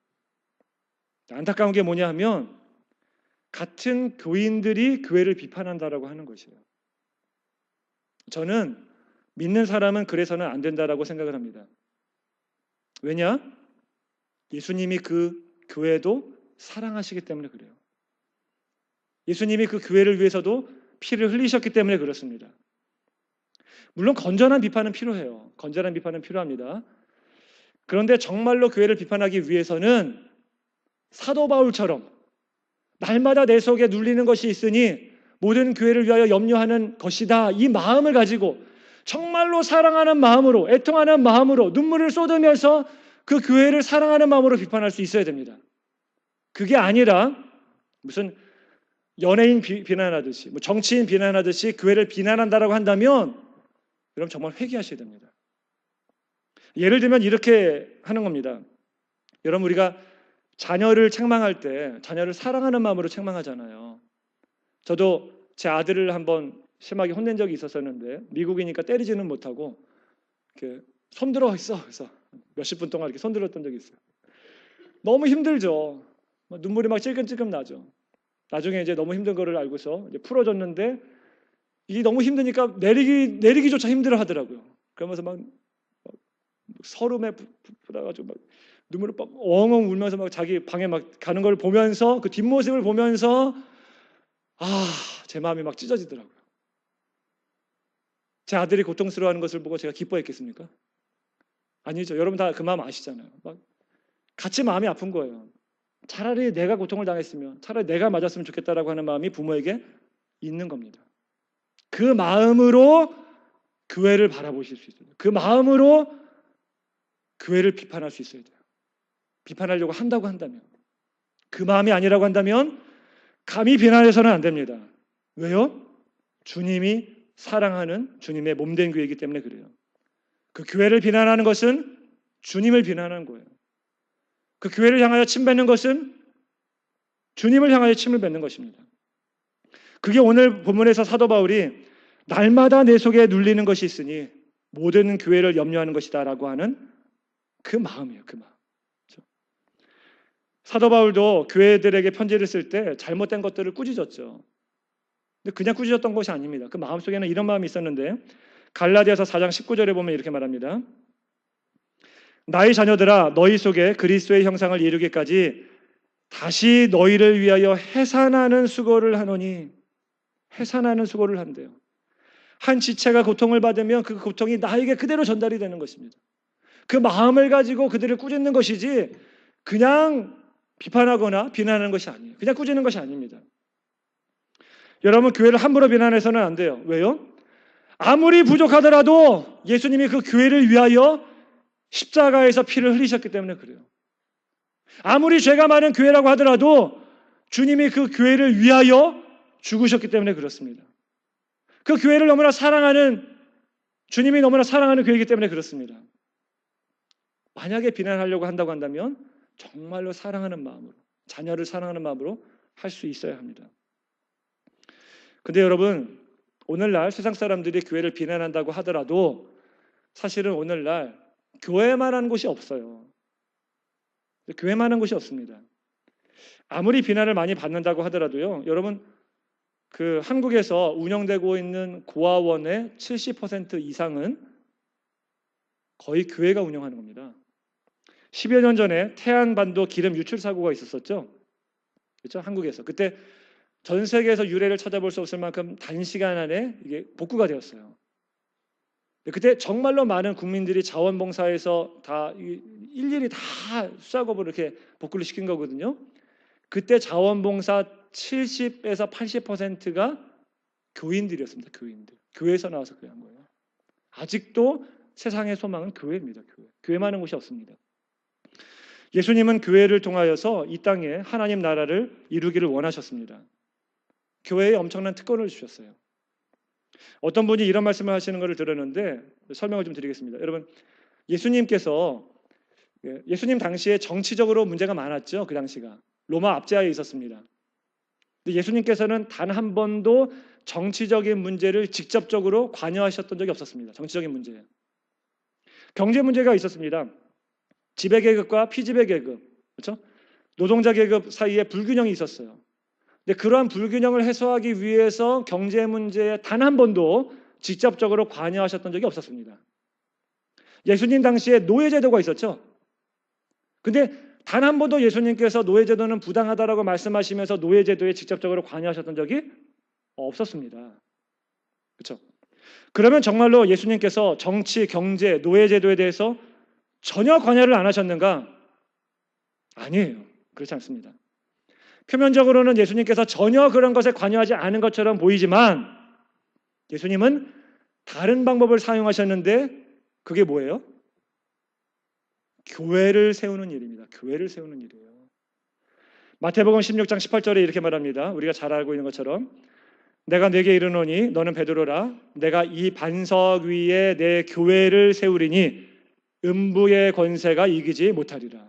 안타까운 게 뭐냐 하면 같은 교인들이 교회를 비판한다라고 하는 것이에요. 저는 믿는 사람은 그래서는 안 된다라고 생각을 합니다. 왜냐? 예수님이 그 교회도 사랑하시기 때문에 그래요. 예수님이 그 교회를 위해서도 피를 흘리셨기 때문에 그렇습니다. 물론 건전한 비판은 필요해요. 건전한 비판은 필요합니다. 그런데 정말로 교회를 비판하기 위해서는 사도 바울처럼 날마다 내 속에 눌리는 것이 있으니 모든 교회를 위하여 염려하는 것이다. 이 마음을 가지고 정말로 사랑하는 마음으로, 애통하는 마음으로 눈물을 쏟으면서 그 교회를 사랑하는 마음으로 비판할 수 있어야 됩니다. 그게 아니라 무슨 연예인 비난하듯이, 정치인 비난하듯이 교회를 비난한다라고 한다면 그럼 정말 회개하셔야 됩니다. 예를 들면 이렇게 하는 겁니다. 여러분, 우리가 자녀를 책망할 때 자녀를 사랑하는 마음으로 책망하잖아요. 저도 제 아들을 한번 심하게 혼낸 적이 있었었는데 미국이니까 때리지는 못하고 이렇게 손들어 있어. 그래서 몇십 분 동안 이렇게 손들었던 적이 있어요. 너무 힘들죠. 눈물이 막 찔끔찔끔 나죠. 나중에 이제 너무 힘든 거를 알고서 이제 풀어줬는데 이게 너무 힘드니까 내리기조차 힘들어 하더라고요. 그러면서 막 서름에 풀어가지고 막 눈물을 막 엉엉 울면서 막 자기 방에 막 가는 걸 보면서 그 뒷모습을 보면서 제 마음이 막 찢어지더라고요. 제 아들이 고통스러워하는 것을 보고 제가 기뻐했겠습니까? 아니죠. 여러분 다 그 마음 아시잖아요. 막 같이 마음이 아픈 거예요. 차라리 내가 고통을 당했으면, 차라리 내가 맞았으면 좋겠다라고 하는 마음이 부모에게 있는 겁니다. 그 마음으로 교회를 바라보실 수 있어요. 그 마음으로 교회를 비판할 수 있어야 돼요. 비판하려고 한다고 한다면, 그 마음이 아니라고 한다면 감히 비난해서는 안 됩니다. 왜요? 주님이 사랑하는 주님의 몸된 교회이기 때문에 그래요. 그 교회를 비난하는 것은 주님을 비난하는 거예요. 그 교회를 향하여 침 뱉는 것은 주님을 향하여 침을 뱉는 것입니다. 그게 오늘 본문에서 사도 바울이 날마다 내 속에 눌리는 것이 있으니 모든 교회를 염려하는 것이다 라고 하는 그 마음이에요. 그 마음. 그렇죠? 사도 바울도 교회들에게 편지를 쓸 때 잘못된 것들을 꾸짖었죠. 근데 그냥 꾸짖었던 것이 아닙니다. 그 마음속에는 이런 마음이 있었는데 갈라디아서 4장 19절에 보면 이렇게 말합니다. 나의 자녀들아 너희 속에 그리스도의 형상을 이루기까지 다시 너희를 위하여 해산하는 수고를 하노니, 해산하는 수고를 한대요. 한 지체가 고통을 받으면 그 고통이 나에게 그대로 전달이 되는 것입니다. 그 마음을 가지고 그들을 꾸짖는 것이지 그냥 비판하거나 비난하는 것이 아니에요. 그냥 꾸짖는 것이 아닙니다. 여러분, 교회를 함부로 비난해서는 안 돼요. 왜요? 아무리 부족하더라도 예수님이 그 교회를 위하여 십자가에서 피를 흘리셨기 때문에 그래요. 아무리 죄가 많은 교회라고 하더라도 주님이 그 교회를 위하여 죽으셨기 때문에 그렇습니다. 그 교회를 너무나 사랑하는, 주님이 너무나 사랑하는 교회이기 때문에 그렇습니다. 만약에 비난하려고 한다고 한다면 정말로 사랑하는 마음으로, 자녀를 사랑하는 마음으로 할 수 있어야 합니다. 근데 여러분, 오늘날 세상 사람들이 교회를 비난한다고 하더라도 사실은 오늘날 교회만한 곳이 없어요. 교회만한 곳이 없습니다. 아무리 비난을 많이 받는다고 하더라도요, 여러분, 그 한국에서 운영되고 있는 고아원의 70% 이상은 거의 교회가 운영하는 겁니다. 10여 년 전에 태안반도 기름 유출 사고가 있었었죠. 그렇죠? 한국에서. 그때 전 세계에서 유례를 찾아볼 수 없을 만큼 단시간 안에 이게 복구가 되었어요. 그때 정말로 많은 국민들이 자원봉사에서 다 일일이 다 수작업으로 이렇게 복구를 시킨 거거든요. 그때 자원봉사 70에서 80%가 교인들이었습니다. 교인들. 교회에서 나와서 그래 한 거예요. 아직도 세상의 소망은 교회입니다. 교회. 교회만한 곳이 없습니다. 예수님은 교회를 통하여서 이 땅에 하나님 나라를 이루기를 원하셨습니다. 교회에 엄청난 특권을 주셨어요. 어떤 분이 이런 말씀을 하시는 것을 들었는데 설명을 좀 드리겠습니다. 여러분, 예수님께서, 예수님 당시에 정치적으로 문제가 많았죠. 그 당시가 로마 압제하에 있었습니다. 근데 예수님께서는 단 한 번도 정치적인 문제를 직접적으로 관여하셨던 적이 없었습니다. 정치적인 문제에. 경제 문제가 있었습니다. 지배계급과 피지배계급, 그렇죠? 노동자 계급 사이에 불균형이 있었어요. 근데 그러한 불균형을 해소하기 위해서 경제 문제에 단 한 번도 직접적으로 관여하셨던 적이 없었습니다. 예수님 당시에 노예제도가 있었죠. 근데 단 한 번도 예수님께서 노예제도는 부당하다라고 말씀하시면서 노예제도에 직접적으로 관여하셨던 적이 없었습니다. 그렇죠? 그러면 정말로 예수님께서 정치, 경제, 노예제도에 대해서 전혀 관여를 안 하셨는가? 아니에요. 그렇지 않습니다. 표면적으로는 예수님께서 전혀 그런 것에 관여하지 않은 것처럼 보이지만 예수님은 다른 방법을 사용하셨는데 그게 뭐예요? 교회를 세우는 일입니다. 교회를 세우는 일이에요. 마태복음 16장 18절에 이렇게 말합니다. 우리가 잘 알고 있는 것처럼 내가 네게 이르노니 너는 베드로라 내가 이 반석 위에 내 교회를 세우리니 음부의 권세가 이기지 못하리라.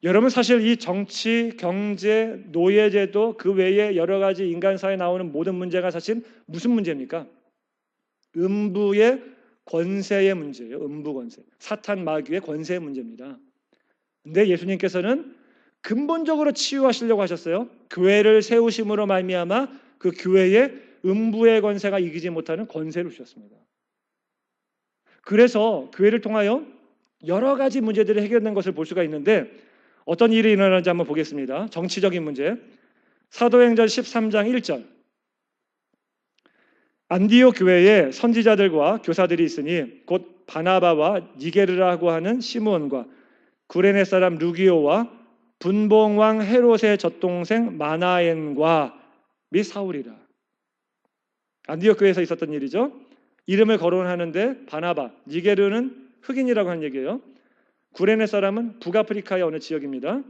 여러분 사실 이 정치, 경제, 노예제도 그 외에 여러 가지 인간사에 나오는 모든 문제가 사실 무슨 문제입니까? 음부의 권세의 문제예요. 음부 권세. 사탄 마귀의 권세의 문제입니다. 근데 예수님께서는 근본적으로 치유하시려고 하셨어요. 교회를 세우심으로 말미암아 그 교회에 음부의 권세가 이기지 못하는 권세를 주셨습니다. 그래서 교회를 통하여 여러 가지 문제들이 해결된 것을 볼 수가 있는데 어떤 일이 일어나는지 한번 보겠습니다. 정치적인 문제. 사도행전 13장 1절. 안디옥 교회에 선지자들과 교사들이 있으니 곧 바나바와 니게르라고 하는 시므온과 구레네 사람 루기오와 분봉왕 헤롯의 젖동생 마나엔과 및 사울이라. 안디옥 교회에서 있었던 일이죠. 이름을 거론하는데 바나바, 니게르는 흑인이라고 하는 얘기예요. 구레네 사람은 북아프리카의 어느 지역입니다.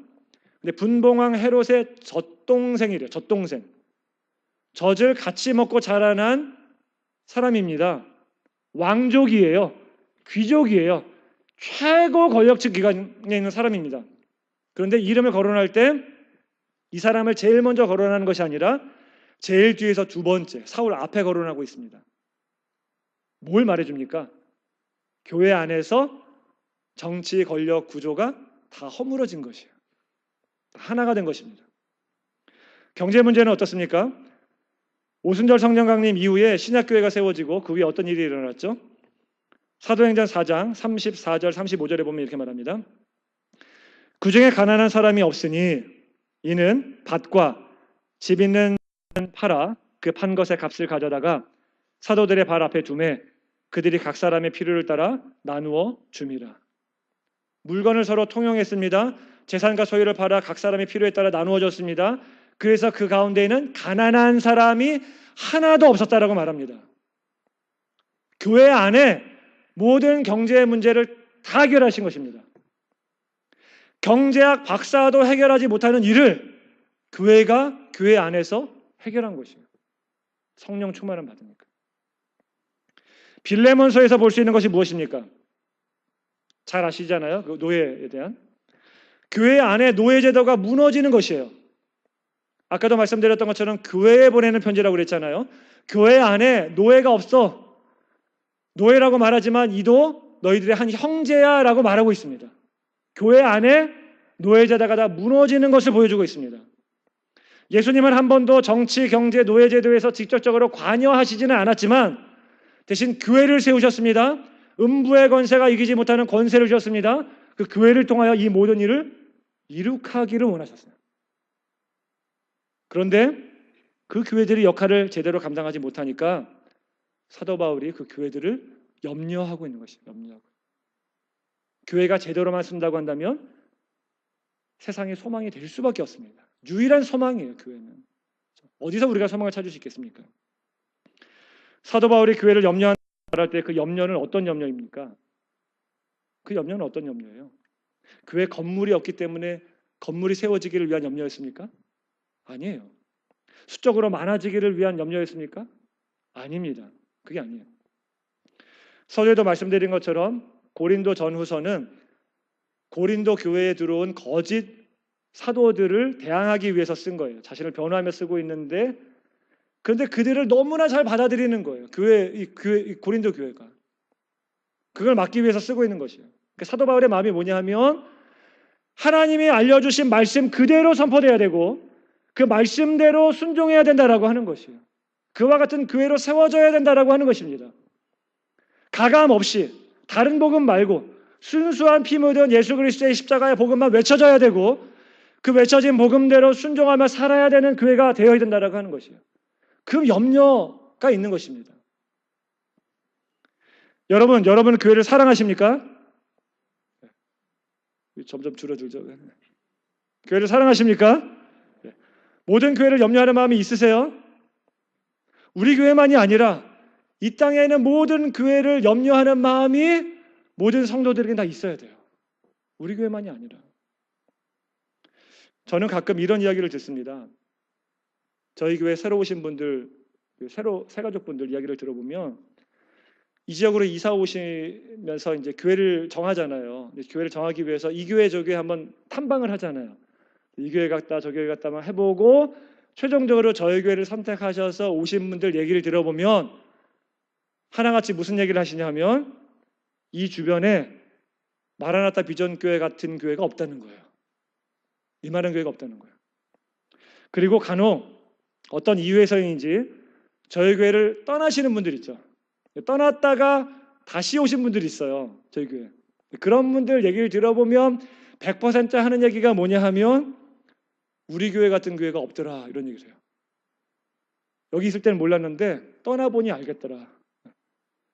근데 분봉왕 헤롯의 젖동생이래요. 젖동생. 젖을 같이 먹고 자라난 사람입니다. 왕족이에요. 귀족이에요. 최고 권력층 기관에 있는 사람입니다. 그런데 이름을 거론할 때 이 사람을 제일 먼저 거론하는 것이 아니라 제일 뒤에서 두 번째 사울 앞에 거론하고 있습니다. 뭘 말해줍니까? 교회 안에서 정치 권력 구조가 다 허물어진 것이에요. 하나가 된 것입니다. 경제 문제는 어떻습니까? 오순절 성령 강림 이후에 신약교회가 세워지고 그 위에 어떤 일이 일어났죠? 사도행전 4장 34절 35절에 보면 이렇게 말합니다. 그 중에 가난한 사람이 없으니 이는 밭과 집 있는 팔아 그 판 것의 값을 가져다가 사도들의 발 앞에 두매 그들이 각 사람의 필요를 따라 나누어 줌이라. 물건을 서로 통용했습니다. 재산과 소유를 팔아 각 사람의 필요에 따라 나누어 줬습니다. 그래서 그 가운데에는 가난한 사람이 하나도 없었다라고 말합니다. 교회 안에 모든 경제 문제를 다 해결하신 것입니다. 경제학 박사도 해결하지 못하는 일을 교회가 교회 안에서 해결한 것이에요. 성령 충만을 받으니까. 빌레몬서에서 볼 수 있는 것이 무엇입니까? 잘 아시잖아요. 그 노예에 대한. 교회 안에 노예제도가 무너지는 것이에요. 아까도 말씀드렸던 것처럼 교회에 보내는 편지라고 그랬잖아요. 교회 안에 노예가 없어. 노예라고 말하지만 이도 너희들의 한 형제야 라고 말하고 있습니다. 교회 안에 노예제도가 다 무너지는 것을 보여주고 있습니다. 예수님은 한 번도 정치, 경제, 노예제도에서 직접적으로 관여하시지는 않았지만 대신 교회를 세우셨습니다. 음부의 권세가 이기지 못하는 권세를 주셨습니다. 그 교회를 통하여 이 모든 일을 이룩하기를 원하셨어요. 그런데 그 교회들이 역할을 제대로 감당하지 못하니까 사도 바울이 그 교회들을 염려하고 있는 것이에요. 염려하고. 교회가 제대로만 쓴다고 한다면 세상에 소망이 될 수밖에 없습니다. 유일한 소망이에요. 교회는. 어디서 우리가 소망을 찾을 수 있겠습니까? 사도 바울이 교회를 염려할 때 그 염려는 어떤 염려입니까? 그 염려는 어떤 염려예요? 교회 건물이 없기 때문에 건물이 세워지기를 위한 염려였습니까? 아니에요. 수적으로 많아지기를 위한 염려였습니까? 아닙니다. 그게 아니에요. 서두에도 말씀드린 것처럼 고린도 전후서는 고린도 교회에 들어온 거짓 사도들을 대항하기 위해서 쓴 거예요. 자신을 변호하며 쓰고 있는데 그런데 그들을 너무나 잘 받아들이는 거예요. 고린도 교회가. 그걸 막기 위해서 쓰고 있는 것이에요. 사도 바울의 마음이 뭐냐 하면 하나님이 알려주신 말씀 그대로 선포돼야 되고 그 말씀대로 순종해야 된다라고 하는 것이에요. 그와 같은 교회로 세워져야 된다라고 하는 것입니다. 가감 없이 다른 복음 말고 순수한 피 묻은 예수 그리스도의 십자가의 복음만 외쳐져야 되고 그 외쳐진 복음대로 순종하며 살아야 되는 교회가 되어야 된다라고 하는 것이에요. 그 염려가 있는 것입니다. 여러분 교회를 사랑하십니까? 점점 줄어들죠. 교회를 사랑하십니까? 모든 교회를 염려하는 마음이 있으세요? 우리 교회만이 아니라 이 땅에 있는 모든 교회를 염려하는 마음이 모든 성도들에게 다 있어야 돼요. 우리 교회만이 아니라. 저는 가끔 이런 이야기를 듣습니다. 저희 교회 새로 오신 분들, 새가족분들 이야기를 들어보면 이 지역으로 이사 오시면서 이제 교회를 정하잖아요. 교회를 정하기 위해서 이 교회 저 교회 한번 탐방을 하잖아요. 이 교회 갔다 저 교회 갔다만 해보고 최종적으로 저희 교회를 선택하셔서 오신 분들 얘기를 들어보면 하나같이 무슨 얘기를 하시냐면 이 주변에 마라나타 비전 교회 같은 교회가 없다는 거예요. 이만한 교회가 없다는 거예요. 그리고 간혹 어떤 이유에서인지 저희 교회를 떠나시는 분들 있죠. 떠났다가 다시 오신 분들이 있어요. 저희 교회. 그런 분들 얘기를 들어보면 100% 하는 얘기가 뭐냐 하면 우리 교회 같은 교회가 없더라 이런 얘기를 해요. 여기 있을 때는 몰랐는데 떠나보니 알겠더라.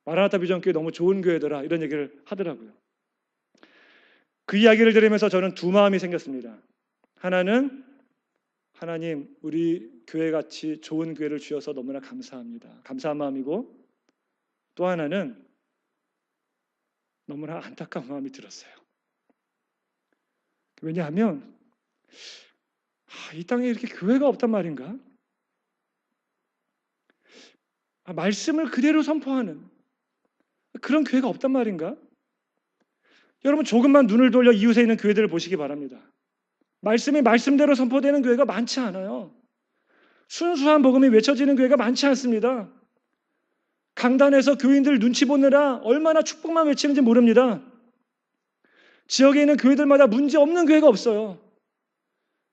마라나타 비전 교회 너무 좋은 교회더라 이런 얘기를 하더라고요. 그 이야기를 들으면서 저는 두 마음이 생겼습니다. 하나는 하나님 우리 교회같이 좋은 교회를 주셔서 너무나 감사합니다. 감사한 마음이고 또 하나는 너무나 안타까운 마음이 들었어요. 왜냐하면 이 땅에 이렇게 교회가 없단 말인가? 말씀을 그대로 선포하는 그런 교회가 없단 말인가? 여러분 조금만 눈을 돌려 이웃에 있는 교회들을 보시기 바랍니다. 말씀이 말씀대로 선포되는 교회가 많지 않아요. 순수한 복음이 외쳐지는 교회가 많지 않습니다. 강단에서 교인들 눈치 보느라 얼마나 축복만 외치는지 모릅니다. 지역에 있는 교회들마다 문제 없는 교회가 없어요.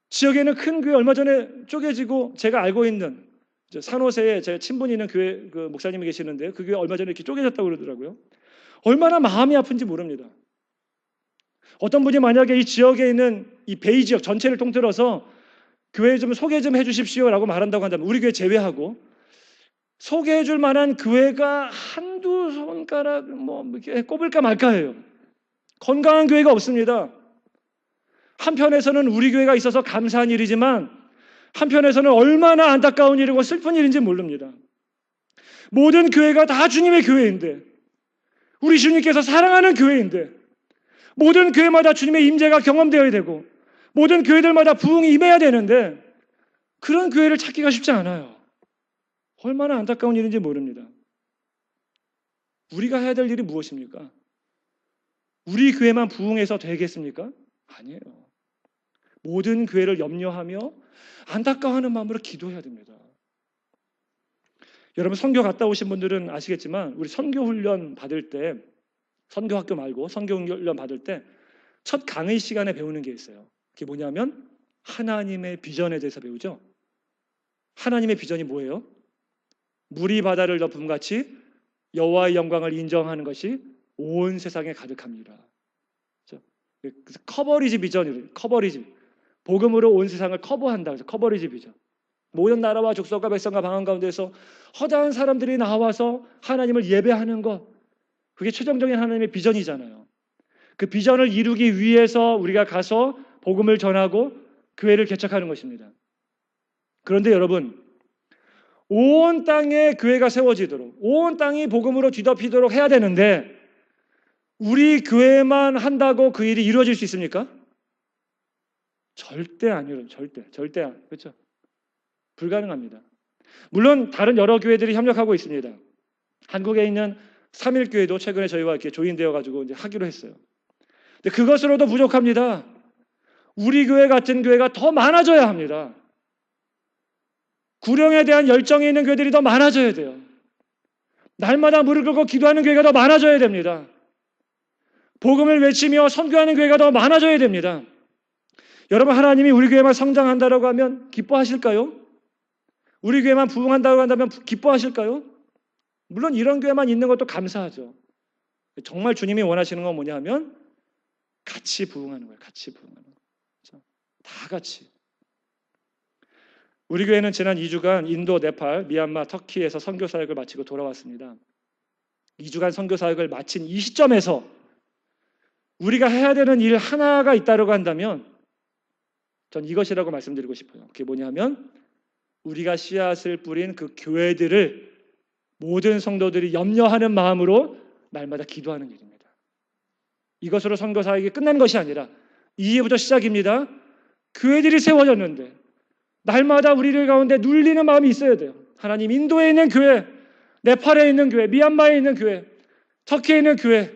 지역에 있는 큰 교회 얼마 전에 쪼개지고 제가 알고 있는 산호세에 제 친분이 있는 교회 그 목사님이 계시는데 그 교회 얼마 전에 이렇게 쪼개졌다고 그러더라고요. 얼마나 마음이 아픈지 모릅니다. 어떤 분이 만약에 이 지역에 있는 이 베이 지역 전체를 통틀어서 교회 좀 소개 좀 해주십시오라고 말한다고 한다면 우리 교회 제외하고 소개해 줄 만한 교회가 한두 손가락 이렇게 꼽을까 말까예요. 건강한 교회가 없습니다. 한편에서는 우리 교회가 있어서 감사한 일이지만 한편에서는 얼마나 안타까운 일이고 슬픈 일인지 모릅니다. 모든 교회가 다 주님의 교회인데 우리 주님께서 사랑하는 교회인데 모든 교회마다 주님의 임재가 경험되어야 되고 모든 교회들마다 부흥이 임해야 되는데 그런 교회를 찾기가 쉽지 않아요. 얼마나 안타까운 일인지 모릅니다. 우리가 해야 될 일이 무엇입니까? 우리 교회만 부흥해서 되겠습니까? 아니에요. 모든 교회를 염려하며 안타까워하는 마음으로 기도해야 됩니다. 여러분 선교 갔다 오신 분들은 아시겠지만 우리 선교훈련 받을 때 선교학교 말고 선교훈련 받을 때 첫 강의 시간에 배우는 게 있어요. 그게 뭐냐면 하나님의 비전에 대해서 배우죠. 하나님의 비전이 뭐예요? 물이 바다를 덮음 같이 여호와의 영광을 인정하는 것이 온 세상에 가득합니다. 그래서 커버리지 비전이래요. 커버리지. 복음으로 온 세상을 커버한다. 그래서 커버리지 비전. 모든 나라와 족속과 백성과 방언 가운데서 허다한 사람들이 나와서 하나님을 예배하는 것. 그게 최종적인 하나님의 비전이잖아요. 그 비전을 이루기 위해서 우리가 가서 복음을 전하고 교회를 개척하는 것입니다. 그런데 여러분, 온 땅에 교회가 세워지도록 온 땅이 복음으로 뒤덮이도록 해야 되는데 우리 교회만 한다고 그 일이 이루어질 수 있습니까? 절대 아니에요. 절대 안. 그렇죠? 불가능합니다. 물론 다른 여러 교회들이 협력하고 있습니다. 한국에 있는 3.1교회도 최근에 저희와 이렇게 조인되어 가지고 이제 하기로 했어요. 근데 그것으로도 부족합니다. 우리 교회 같은 교회가 더 많아져야 합니다. 구령에 대한 열정이 있는 교회들이 더 많아져야 돼요. 날마다 무릎 꿇고 기도하는 교회가 더 많아져야 됩니다. 복음을 외치며 선교하는 교회가 더 많아져야 됩니다. 여러분 하나님이 우리 교회만 성장한다라고 하면 기뻐하실까요? 우리 교회만 부흥한다고 한다면 기뻐하실까요? 물론 이런 교회만 있는 것도 감사하죠. 정말 주님이 원하시는 건 뭐냐 하면 같이 부흥하는 거예요. 같이 부흥하는 거예요. 그렇죠? 다 같이. 우리 교회는 지난 2주간 인도, 네팔, 미얀마, 터키에서 선교 사역을 마치고 돌아왔습니다. 2주간 선교 사역을 마친 이 시점에서 우리가 해야 되는 일 하나가 있다고 한다면 전 이것이라고 말씀드리고 싶어요. 그게 뭐냐면 우리가 씨앗을 뿌린 그 교회들을 모든 성도들이 염려하는 마음으로 날마다 기도하는 일입니다. 이것으로 선교 사역이 끝난 것이 아니라 이제부터 시작입니다. 교회들이 세워졌는데 날마다 우리들 가운데 눌리는 마음이 있어야 돼요. 하나님, 인도에 있는 교회, 네팔에 있는 교회, 미얀마에 있는 교회, 터키에 있는 교회,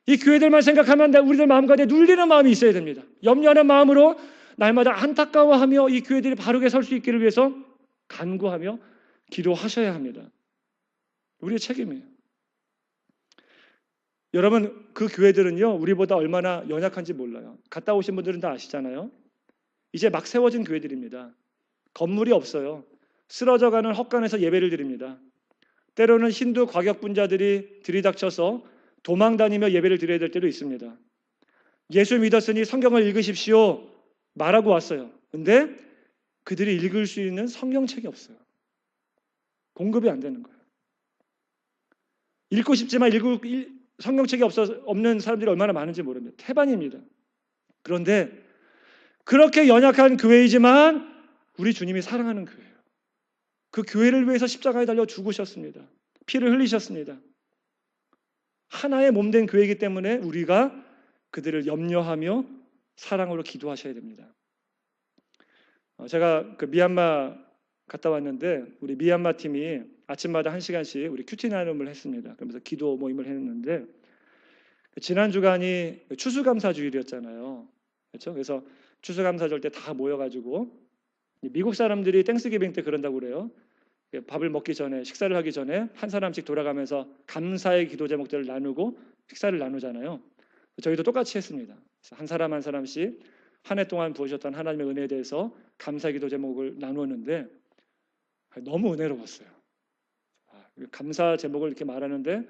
이 교회들만 생각하면 우리들 마음 가운데 눌리는 마음이 있어야 됩니다. 염려하는 마음으로 날마다 안타까워하며 이 교회들이 바르게 설 수 있기를 위해서 간구하며 기도하셔야 합니다. 우리의 책임이에요. 여러분, 그 교회들은요, 우리보다 얼마나 연약한지 몰라요. 갔다 오신 분들은 다 아시잖아요. 이제 막 세워진 교회들입니다. 건물이 없어요. 쓰러져가는 헛간에서 예배를 드립니다. 때로는 힌두 과격분자들이 들이닥쳐서 도망다니며 예배를 드려야 될 때도 있습니다. 예수 믿었으니 성경을 읽으십시오 말하고 왔어요. 근데 그들이 읽을 수 있는 성경책이 없어요. 공급이 안 되는 거예요. 읽고 싶지만 성경책이 없는 사람들이 얼마나 많은지 모릅니다. 태반입니다. 그런데 그렇게 연약한 교회이지만 우리 주님이 사랑하는 교회예요. 그 교회를 위해서 십자가에 달려 죽으셨습니다. 피를 흘리셨습니다. 하나의 몸된 교회이기 때문에 우리가 그들을 염려하며 사랑으로 기도하셔야 됩니다. 제가 그 미얀마 갔다 왔는데 우리 미얀마 팀이 아침마다 1시간씩 우리 큐티 나눔을 했습니다. 그러면서 기도 모임을 했는데 지난 주간이 추수감사주일이었잖아요. 그렇죠? 그래서 추수감사절 때 다 모여가지고 미국 사람들이 땡스기빙 때 그런다고 그래요. 밥을 먹기 전에, 식사를 하기 전에 한 사람씩 돌아가면서 감사의 기도 제목들을 나누고 식사를 나누잖아요. 저희도 똑같이 했습니다. 그래서 한 사람 한 사람씩 한 해 동안 부으셨던 하나님의 은혜에 대해서 감사 기도 제목을 나누었는데 너무 은혜로웠어요. 감사 제목을 이렇게 말하는데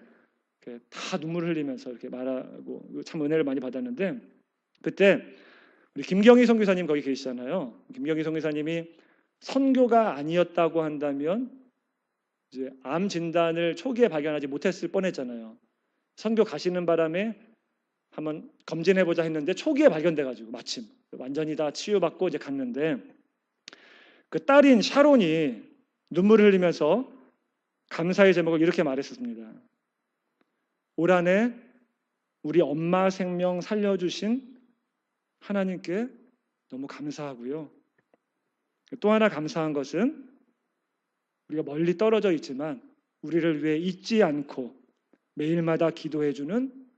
다 눈물을 흘리면서 이렇게 말하고 참 은혜를 많이 받았는데 그때 우리 김경희 선교사님 거기 계시잖아요. 김경희 선교사님이 선교가 아니었다고 한다면 이제 암 진단을 초기에 발견하지 못했을 뻔했잖아요. 선교 가시는 바람에 한번 검진해보자 했는데 초기에 발견돼가지고 마침 완전히 다 치유받고 이제 갔는데 그 딸인 샤론이 눈물을 흘리면서 감사의 제목을 이렇게 말했습니다. 올 한해 우리 엄마 생명 살려주신 하나님께 너무 감사하고요. 또 하나 감사한 것은 우리가 멀리 떨어져 있지만 우리를 위해 잊지 않고 매일마다 기도해주는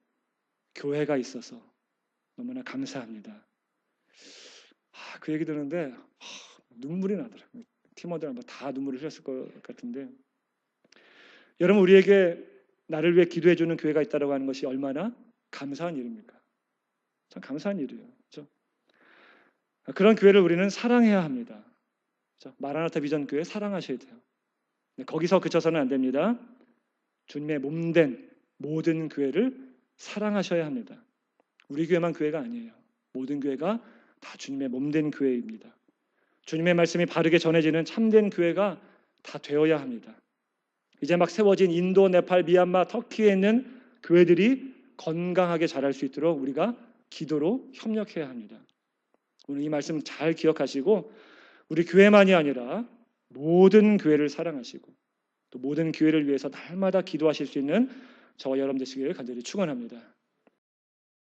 교회가 있어서 너무나 감사합니다. 그 얘기 듣는데 눈물이 나더라고요. 팀원들 아마 다 눈물을 흘렸을 것 같은데 여러분, 우리에게 나를 위해 기도해주는 교회가 있다고 하는 것이 얼마나 감사한 일입니까? 참 감사한 일이에요. 그렇죠? 그런 교회를 우리는 사랑해야 합니다. 그렇죠? 마라나타 비전 교회 사랑하셔야 돼요. 거기서 그쳐서는 안 됩니다. 주님의 몸된 모든 교회를 사랑하셔야 합니다. 우리 교회만 교회가 아니에요. 모든 교회가 다 주님의 몸된 교회입니다. 주님의 말씀이 바르게 전해지는 참된 교회가 다 되어야 합니다. 이제 막 세워진 인도, 네팔, 미얀마, 터키에 있는 교회들이 건강하게 자랄 수 있도록 우리가 기도로 협력해야 합니다. 오늘 이 말씀 잘 기억하시고 우리 교회만이 아니라 모든 교회를 사랑하시고 또 모든 교회를 위해서 날마다 기도하실 수 있는 저와 여러분 되시기를 간절히 축원합니다.